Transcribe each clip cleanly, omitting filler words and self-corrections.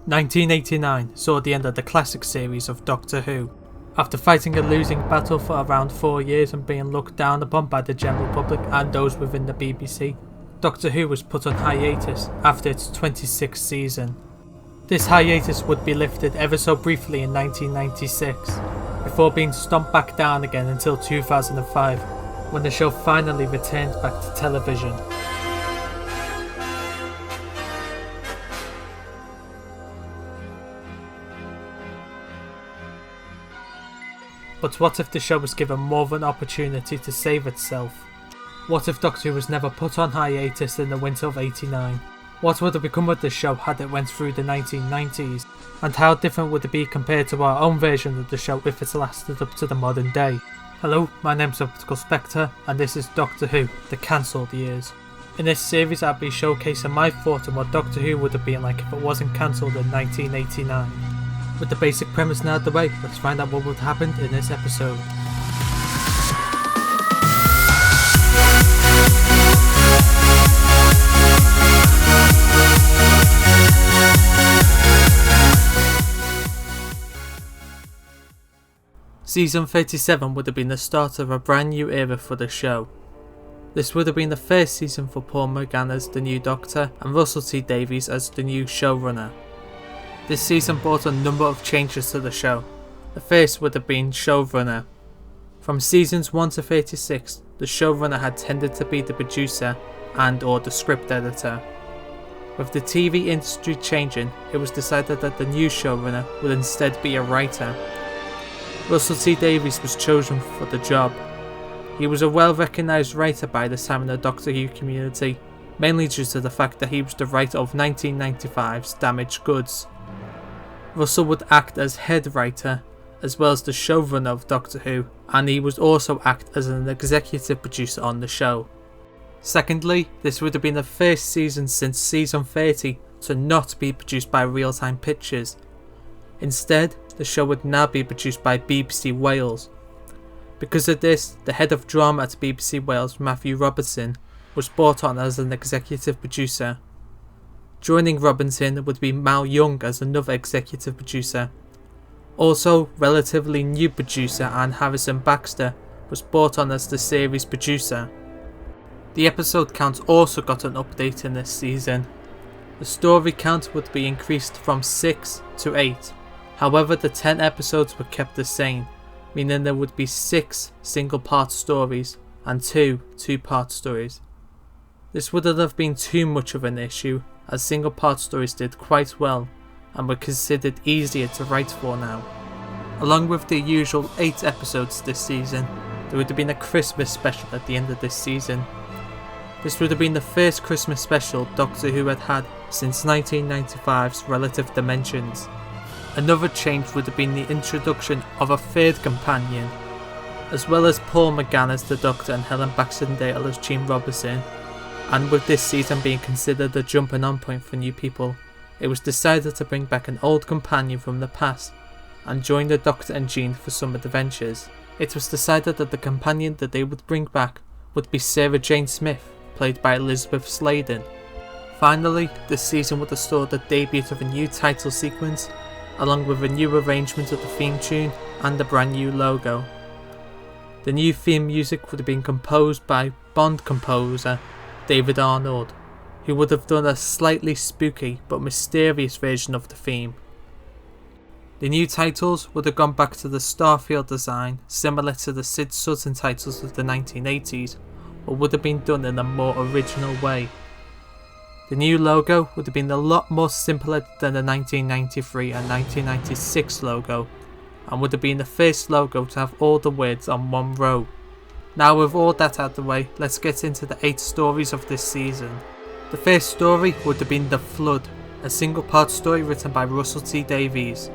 1989 saw the end of the classic series of Doctor Who. After fighting a losing battle for around 4 years and being looked down upon by the general public and those within the BBC, Doctor Who was put on hiatus after its 26th season. This hiatus would be lifted ever so briefly in 1996, before being stomped back down again until 2005, when the show finally returned back to television. But what if the show was given more of an opportunity to save itself? What if Doctor Who was never put on hiatus in the winter of '89? What would have become of the show had it went through the 1990s? And how different would it be compared to our own version of the show if it lasted up to the modern day? Hello, my name's Optical Spectre, and this is Doctor Who, the cancelled years. In this series I'll be showcasing my thoughts on what Doctor Who would have been like if it wasn't cancelled in 1989. With the basic premise now out the way, let's find out what would happen in this episode. Season 37 would have been the start of a brand new era for the show. This would have been the first season for Paul McGann as the new Doctor and Russell T Davies as the new showrunner. This season brought a number of changes to the show. The first would have been showrunner. From seasons 1 to 36, the showrunner had tended to be the producer and or the script editor. With the TV industry changing, it was decided that the new showrunner would instead be a writer. Russell T Davies was chosen for the job. He was a well-recognised writer by the time in the Doctor Who community, mainly due to the fact that he was the writer of 1995's Damaged Goods. Russell would act as head writer, as well as the showrunner of Doctor Who, and he would also act as an executive producer on the show. Secondly, this would have been the first season since season 30 to not be produced by Real Time Pictures. Instead, the show would now be produced by BBC Wales. Because of this, the head of drama at BBC Wales, Matthew Robertson, was brought on as an executive producer. Joining Robinson would be Mal Young as another executive producer. Also, relatively new producer Anne Harrison Baxter was brought on as the series producer. The episode count also got an update in this season. The story count would be increased from 6 to 8. However, the 10 episodes were kept the same, meaning there would be 6 single-part stories and 2 two-part stories. This wouldn't have been too much of an issue, as single-part stories did quite well and were considered easier to write for now. Along with the usual 8 episodes this season, there would have been a Christmas special at the end of this season. This would have been the first Christmas special Doctor Who had had since 1995's Relative Dimensions. Another change would have been the introduction of a third companion. As well as Paul McGann as the Doctor and Helen Baxendale as Jean Robertson, and with this season being considered a jumping on point for new people, it was decided to bring back an old companion from the past and join the Doctor and Jean for some adventures. It was decided that the companion that they would bring back would be Sarah Jane Smith, played by Elizabeth Sladen. Finally, this season would have saw the debut of a new title sequence, along with a new arrangement of the theme tune and a brand new logo. The new theme music would have been composed by Bond composer David Arnold, who would have done a slightly spooky but mysterious version of the theme. The new titles would have gone back to the Starfield design, similar to the Sid Sutton titles of the 1980s, but would have been done in a more original way. The new logo would have been a lot more simpler than the 1993 and 1996 logo, and would have been the first logo to have all the words on one row. Now with all that out of the way, let's get into the 8 stories of this season. The first story would have been The Flood, a single part story written by Russell T Davies.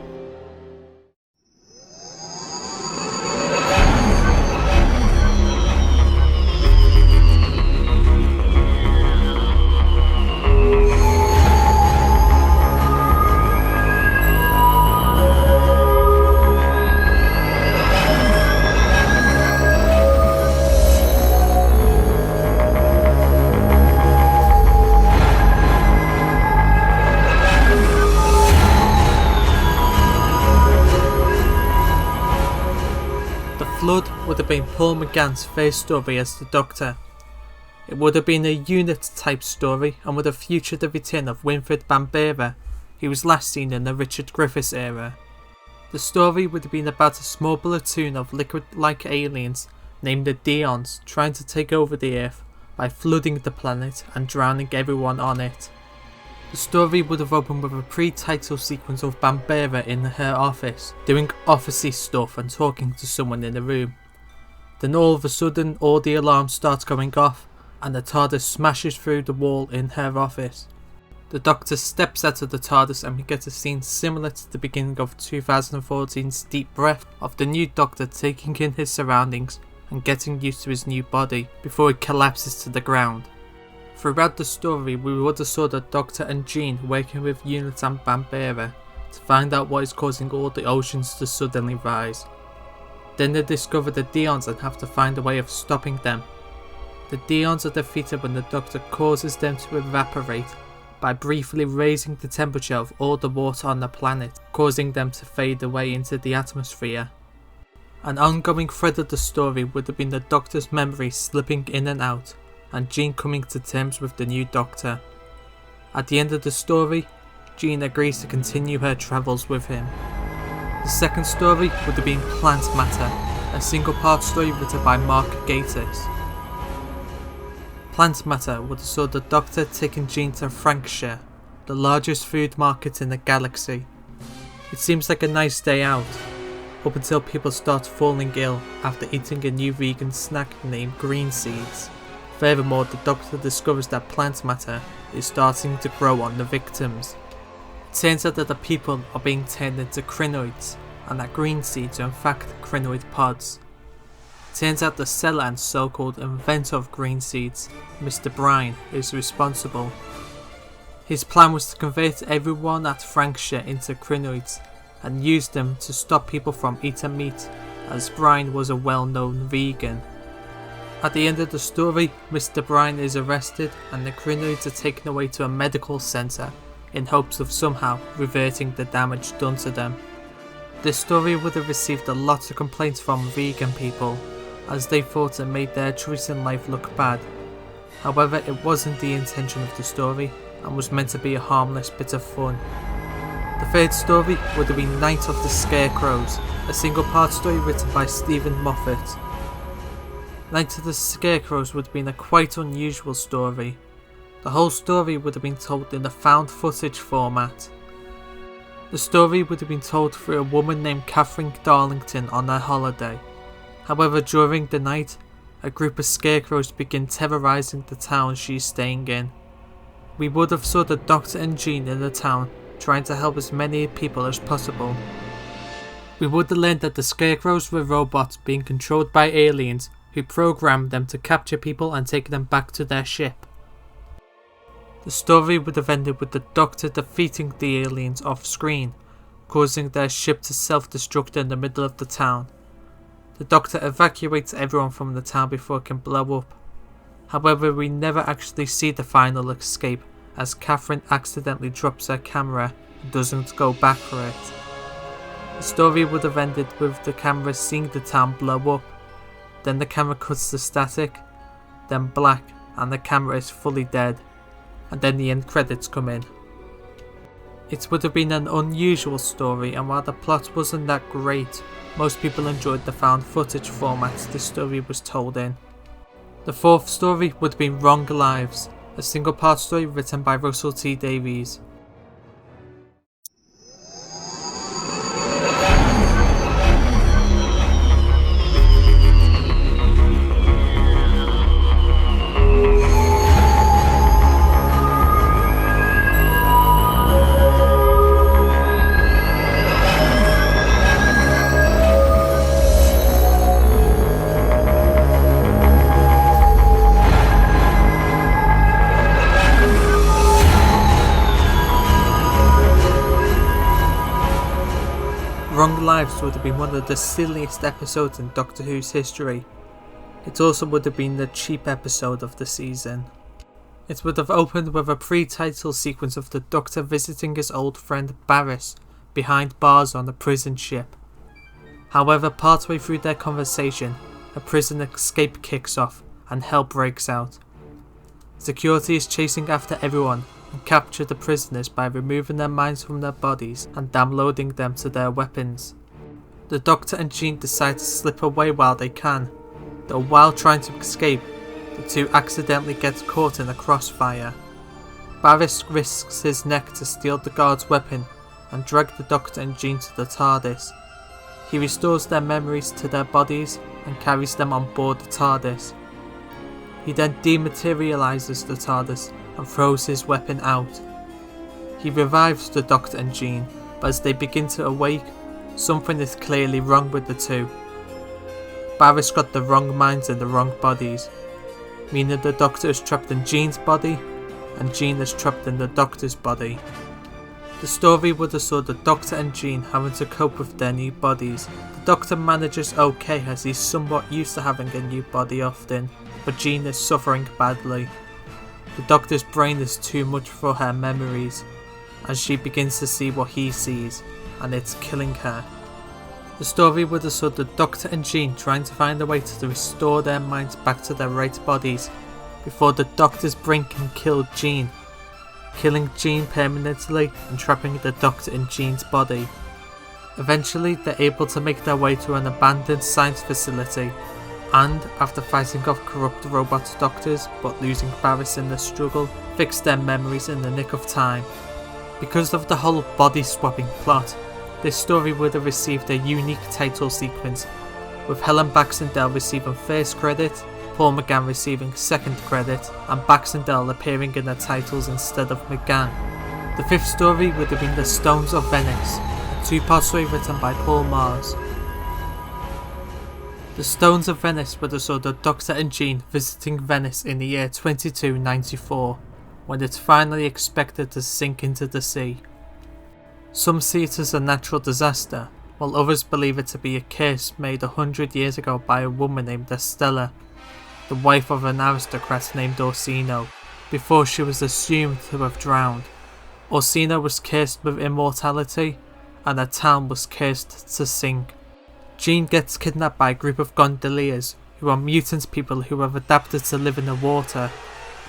Flood would have been Paul McGann's first story as the Doctor. It would have been a unit type story and would have featured the return of Winfred Bambera, who was last seen in the Richard Griffiths era. The story would have been about a small platoon of liquid-like aliens named the Deons trying to take over the Earth by flooding the planet and drowning everyone on it. The story would have opened with a pre-title sequence of Bambera in her office, doing officey stuff and talking to someone in the room. Then all of a sudden all the alarms start going off and the TARDIS smashes through the wall in her office. The Doctor steps out of the TARDIS and we get a scene similar to the beginning of 2014's Deep Breath of the new Doctor taking in his surroundings and getting used to his new body before he collapses to the ground. Throughout the story we would have saw the Doctor and Jean working with Unit and Bambera to find out what is causing all the oceans to suddenly rise. Then they discover the Deons and have to find a way of stopping them. The Deons are defeated when the Doctor causes them to evaporate by briefly raising the temperature of all the water on the planet, causing them to fade away into the atmosphere. An ongoing thread of the story would have been the Doctor's memory slipping in and out, and Jean coming to terms with the new Doctor. At the end of the story, Jean agrees to continue her travels with him. The second story would have been Plant Matter, a single-part story written by Mark Gatiss. Plant Matter would have saw the Doctor taking Jean to Frankshire, the largest food market in the galaxy. It seems like a nice day out, up until people start falling ill after eating a new vegan snack named green seeds. Furthermore, the Doctor discovers that plant matter is starting to grow on the victims. It turns out that the people are being turned into crinoids, and that green seeds are in fact crinoid pods. It turns out the seller and so-called inventor of green seeds, Mr. Brine, is responsible. His plan was to convert everyone at Frankshire into crinoids and use them to stop people from eating meat, as Brine was a well-known vegan. At the end of the story, Mr. Brine is arrested and the crinoids are taken away to a medical centre in hopes of somehow reverting the damage done to them. This story would have received a lot of complaints from vegan people, as they thought it made their choice in life look bad. However, it wasn't the intention of the story and was meant to be a harmless bit of fun. The third story would have been Night of the Scarecrows, a single-part story written by Stephen Moffat. Night of the Scarecrows would have been a quite unusual story. The whole story would have been told in a found footage format. The story would have been told through a woman named Catherine Darlington on her holiday. However, during the night, a group of scarecrows begin terrorising the town she's staying in. We would have saw the Doctor and Jean in the town trying to help as many people as possible. We would have learned that the scarecrows were robots being controlled by aliens who programmed them to capture people and take them back to their ship. The story would have ended with the Doctor defeating the aliens off screen, causing their ship to self-destruct in the middle of the town. The Doctor evacuates everyone from the town before it can blow up. However, we never actually see the final escape, as Catherine accidentally drops her camera and doesn't go back for it. The story would have ended with the camera seeing the town blow up. Then the camera cuts to static, then black, and the camera is fully dead, and then the end credits come in. It would have been an unusual story, and while the plot wasn't that great, most people enjoyed the found footage format the story was told in. The fourth story would have been Wrong Lives, a single part story written by Russell T Davies. Wrong Lives would have been one of the silliest episodes in Doctor Who's history. It also would have been the cheap episode of the season. It would have opened with a pre-title sequence of the Doctor visiting his old friend Barris behind bars on a prison ship. However, partway through their conversation, a prison escape kicks off and hell breaks out. Security is chasing after everyone and capture the prisoners by removing their minds from their bodies and downloading them to their weapons. The Doctor and Jean decide to slip away while they can, though while trying to escape, the two accidentally get caught in a crossfire. Barris risks his neck to steal the guard's weapon and drag the Doctor and Jean to the TARDIS. He restores their memories to their bodies and carries them on board the TARDIS. He then dematerializes the TARDIS and throws his weapon out. He revives the Doctor and Jean, but as they begin to awake, something is clearly wrong with the two. Barris got the wrong minds in the wrong bodies, meaning the Doctor is trapped in Jean's body and Jean is trapped in the Doctor's body. The story would have saw the Doctor and Jean having to cope with their new bodies. The Doctor manages okay as he's somewhat used to having a new body often, but Jean is suffering badly. The Doctor's brain is too much for her memories, as she begins to see what he sees, and it's killing her. The story would have saw the Doctor and Jean trying to find a way to restore their minds back to their right bodies, before the Doctor's brain can kill Jean, killing Jean permanently and trapping the Doctor in Jean's body. Eventually they're able to make their way to an abandoned science facility, and after fighting off corrupt robot doctors but losing Barris in the struggle, fix their memories in the nick of time. Because of the whole body swapping plot, this story would have received a unique title sequence, with Helen Baxendale receiving first credit, Paul McGann receiving second credit, and Baxendale appearing in the titles instead of McGann. The fifth story would have been The Stones of Venice, a two-part story written by Paul Mars. The Stones of Venice would have saw the Doctor and Jean visiting Venice in the year 2294, when it's finally expected to sink into the sea. Some see it as a natural disaster, while others believe it to be a curse made 100 years ago by a woman named Estella, the wife of an aristocrat named Orsino, before she was assumed to have drowned. Orsino was cursed with immortality, and her town was cursed to sink. Jean gets kidnapped by a group of gondoliers, who are mutant people who have adapted to live in the water,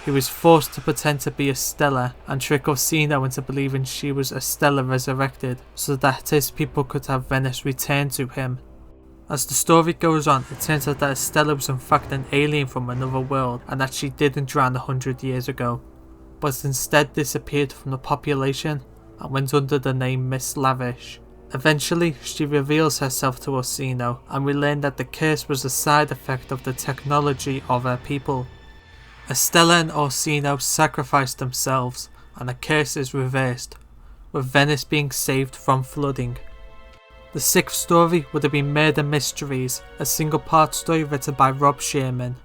who is forced to pretend to be Estella and trick Orsino into believing she was Estella resurrected, so that his people could have Venice returned to him. As the story goes on, it turns out that Estella was in fact an alien from another world, and that she didn't drown 100 years ago, but instead disappeared from the population and went under the name Miss Lavish. Eventually, she reveals herself to Orsino, and we learn that the curse was a side effect of the technology of her people. Estella and Orsino sacrifice themselves, and the curse is reversed, with Venice being saved from flooding. The sixth story would have been Murder Mysteries, a single-part story written by Rob Shearman.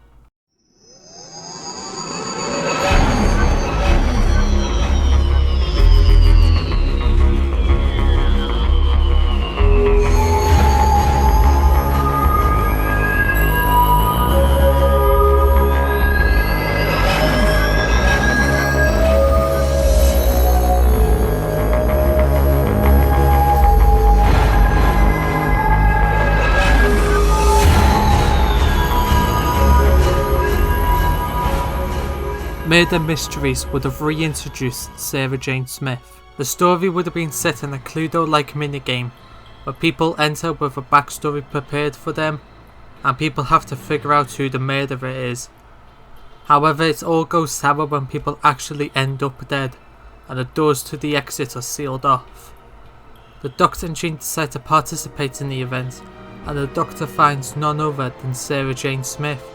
Murder Mysteries would have reintroduced Sarah Jane Smith. The story would have been set in a Cluedo-like minigame, where people enter with a backstory prepared for them, and people have to figure out who the murderer is. However, it all goes sour when people actually end up dead, and the doors to the exit are sealed off. The Doctor and Jean decide to participate in the event, and the Doctor finds none other than Sarah Jane Smith.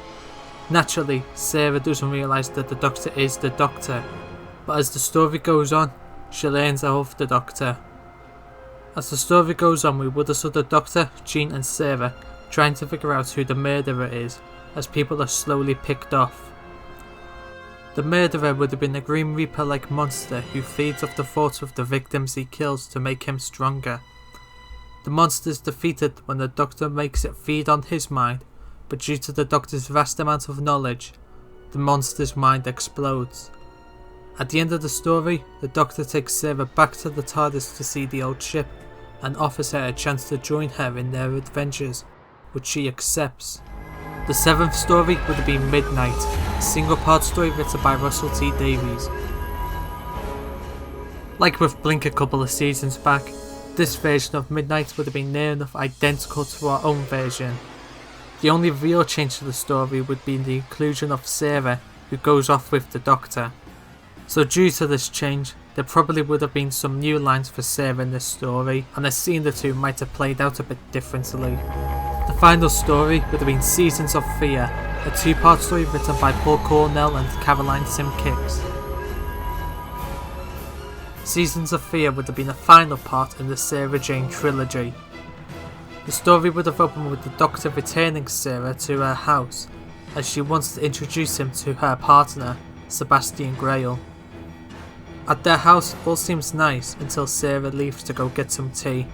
Naturally, Sarah doesn't realise that the Doctor is the Doctor, but as the story goes on, she learns of the Doctor. As the story goes on, we would have saw the Doctor, Jean and Sarah trying to figure out who the murderer is, as people are slowly picked off. The murderer would have been a Grim Reaper-like monster who feeds off the thoughts of the victims he kills to make him stronger. The monster is defeated when the Doctor makes it feed on his mind, but due to the Doctor's vast amount of knowledge, the monster's mind explodes. At the end of the story, the Doctor takes Sarah back to the TARDIS to see the old ship, and offers her a chance to join her in their adventures, which she accepts. The 7th story would have been Midnight, a single-part story written by Russell T Davies. Like with Blink a couple of seasons back, this version of Midnight would have been near enough identical to our own version. The only real change to the story would be the inclusion of Sarah, who goes off with the Doctor. So due to this change, there probably would have been some new lines for Sarah in this story, and a scene or two might have played out a bit differently. The final story would have been Seasons of Fear, a 2-part story written by Paul Cornell and Caroline Symcox. Seasons of Fear would have been the final part in the Sarah Jane trilogy. The story would have opened with the Doctor returning Sarah to her house, as she wants to introduce him to her partner, Sebastian Grail. At their house, all seems nice until Sarah leaves to go get some tea.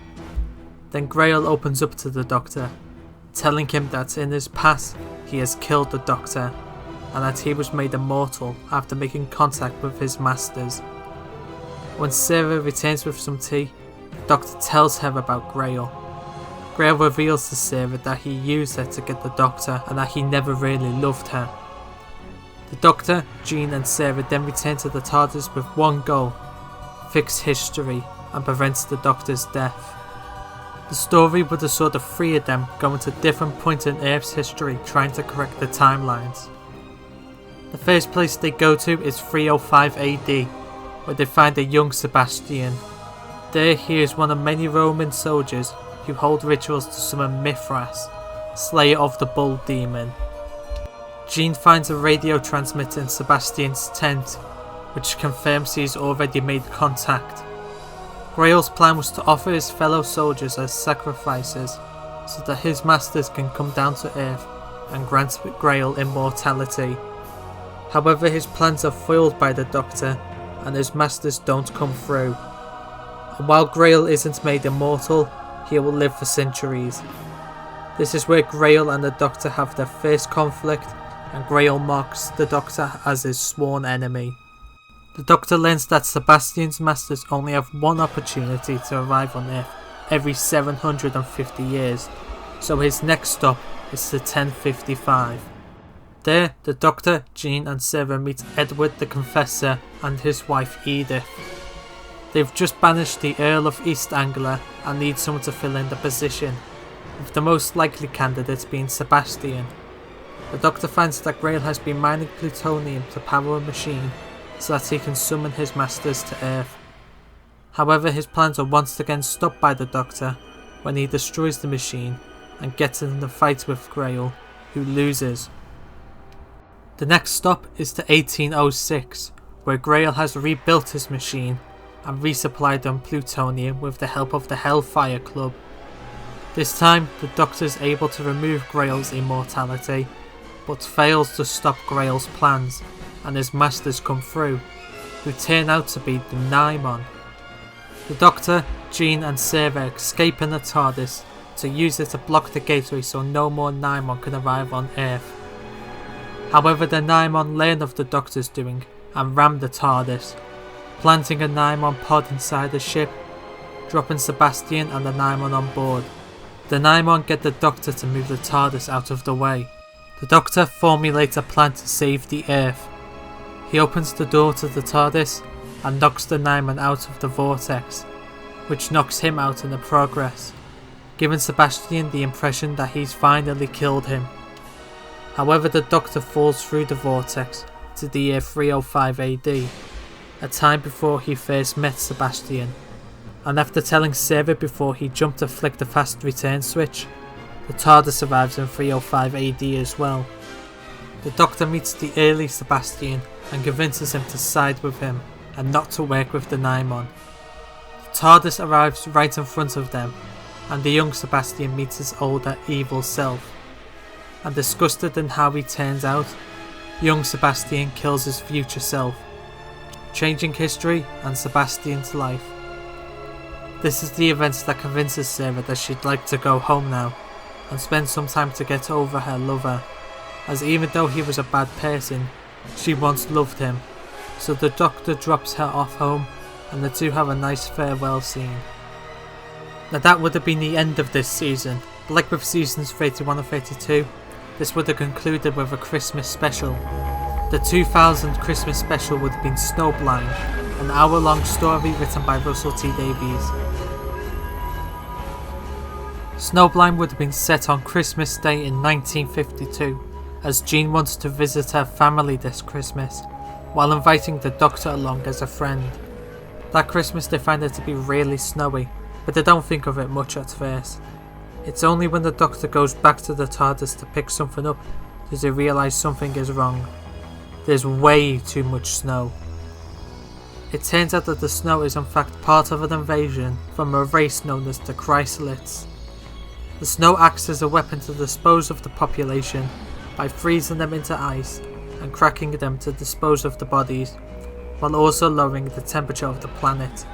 Then Grail opens up to the Doctor, telling him that in his past he has killed the Doctor, and that he was made immortal after making contact with his masters. When Sarah returns with some tea, the Doctor tells her about Grail. Grail reveals to Sarah that he used her to get the Doctor and that he never really loved her. The Doctor, Jean and Sarah then return to the TARDIS with one goal: fix history and prevent the Doctor's death. The story would have saw the 3 of them going to different points in Earth's history trying to correct the timelines. The first place they go to is 305 AD, where they find a young Sebastian. There he is one of many Roman soldiers who hold rituals to summon Mithras, slayer of the bull demon. Jean finds a radio transmitter in Sebastian's tent, which confirms he's already made contact. Grail's plan was to offer his fellow soldiers as sacrifices, so that his masters can come down to Earth and grant Grail immortality. However, his plans are foiled by the Doctor, and his masters don't come through. And while Grail isn't made immortal, he will live for centuries. This is where Grail and the Doctor have their first conflict, and Grail marks the Doctor as his sworn enemy. The Doctor learns that Sebastian's masters only have one opportunity to arrive on Earth every 750 years, so his next stop is to 1055. There, the Doctor, Jean and Sarah meet Edward the Confessor and his wife Edith. They've just banished the Earl of East Anglia and need someone to fill in the position, with the most likely candidate being Sebastian. The Doctor finds that Grail has been mining plutonium to power a machine so that he can summon his masters to Earth. However, his plans are once again stopped by the Doctor when he destroys the machine and gets in a fight with Grail, who loses. The next stop is to 1806, where Grail has rebuilt his machine and resupplied on plutonium with the help of the Hellfire Club. This time, the Doctor is able to remove Grail's immortality, but fails to stop Grail's plans, and his masters come through, who turn out to be the Naimon. The Doctor, Jean and Sarah escape in the TARDIS to use it to block the gateway so no more Naimon can arrive on Earth. However, the Naimon learn of the Doctor's doing and ram the TARDIS, planting a Naimon pod inside the ship, dropping Sebastian and the Naimon on board. The Naimon get the Doctor to move the TARDIS out of the way. The Doctor formulates a plan to save the Earth. He opens the door to the TARDIS and knocks the Naimon out of the vortex, which knocks him out in the progress, giving Sebastian the impression that he's finally killed him. However, the Doctor falls through the vortex to the year 305 AD, a time before he first met Sebastian, and after telling Sarah before he jumped to flick the fast return switch, the TARDIS arrives in 305 AD as well. The Doctor meets the early Sebastian and convinces him to side with him and not to work with the Naimon. The TARDIS arrives right in front of them, and the young Sebastian meets his older evil self. And disgusted in how he turns out, young Sebastian kills his future self, changing history and Sebastian's life. This is the event that convinces Sarah that she'd like to go home now and spend some time to get over her lover, as even though he was a bad person, she once loved him. So the Doctor drops her off home and the two have a nice farewell scene. Now that would have been the end of this season, but like with seasons 31 and 32, this would have concluded with a Christmas special. The 2000 Christmas special would have been Snowblind, an hour-long story written by Russell T Davies. Snowblind would have been set on Christmas Day in 1952, as Jean wants to visit her family this Christmas, while inviting the Doctor along as a friend. That Christmas they find it to be really snowy, but they don't think of it much at first. It's only when the Doctor goes back to the TARDIS to pick something up does he realise something is wrong. There's way too much snow. It turns out that the snow is in fact part of an invasion from a race known as the Chrysalids. The snow acts as a weapon to dispose of the population by freezing them into ice and cracking them to dispose of the bodies, while also lowering the temperature of the planet.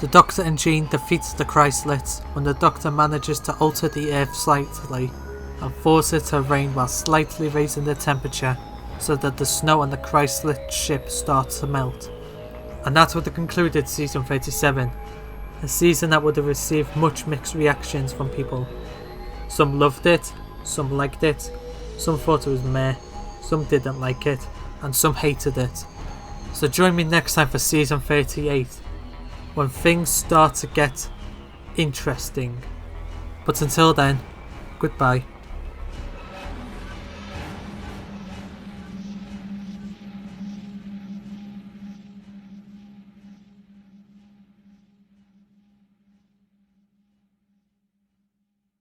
The Doctor and Jean defeat the Chrysalids when the Doctor manages to alter the Earth slightly and force it to rain while slightly raising the temperature so that the snow on the Chrysalid ship starts to melt. And that would have concluded season 37, a season that would have received much mixed reactions from people. Some loved it, some liked it, some thought it was meh, some didn't like it, and some hated it. So join me next time for season 38, when things start to get interesting. But until then, goodbye.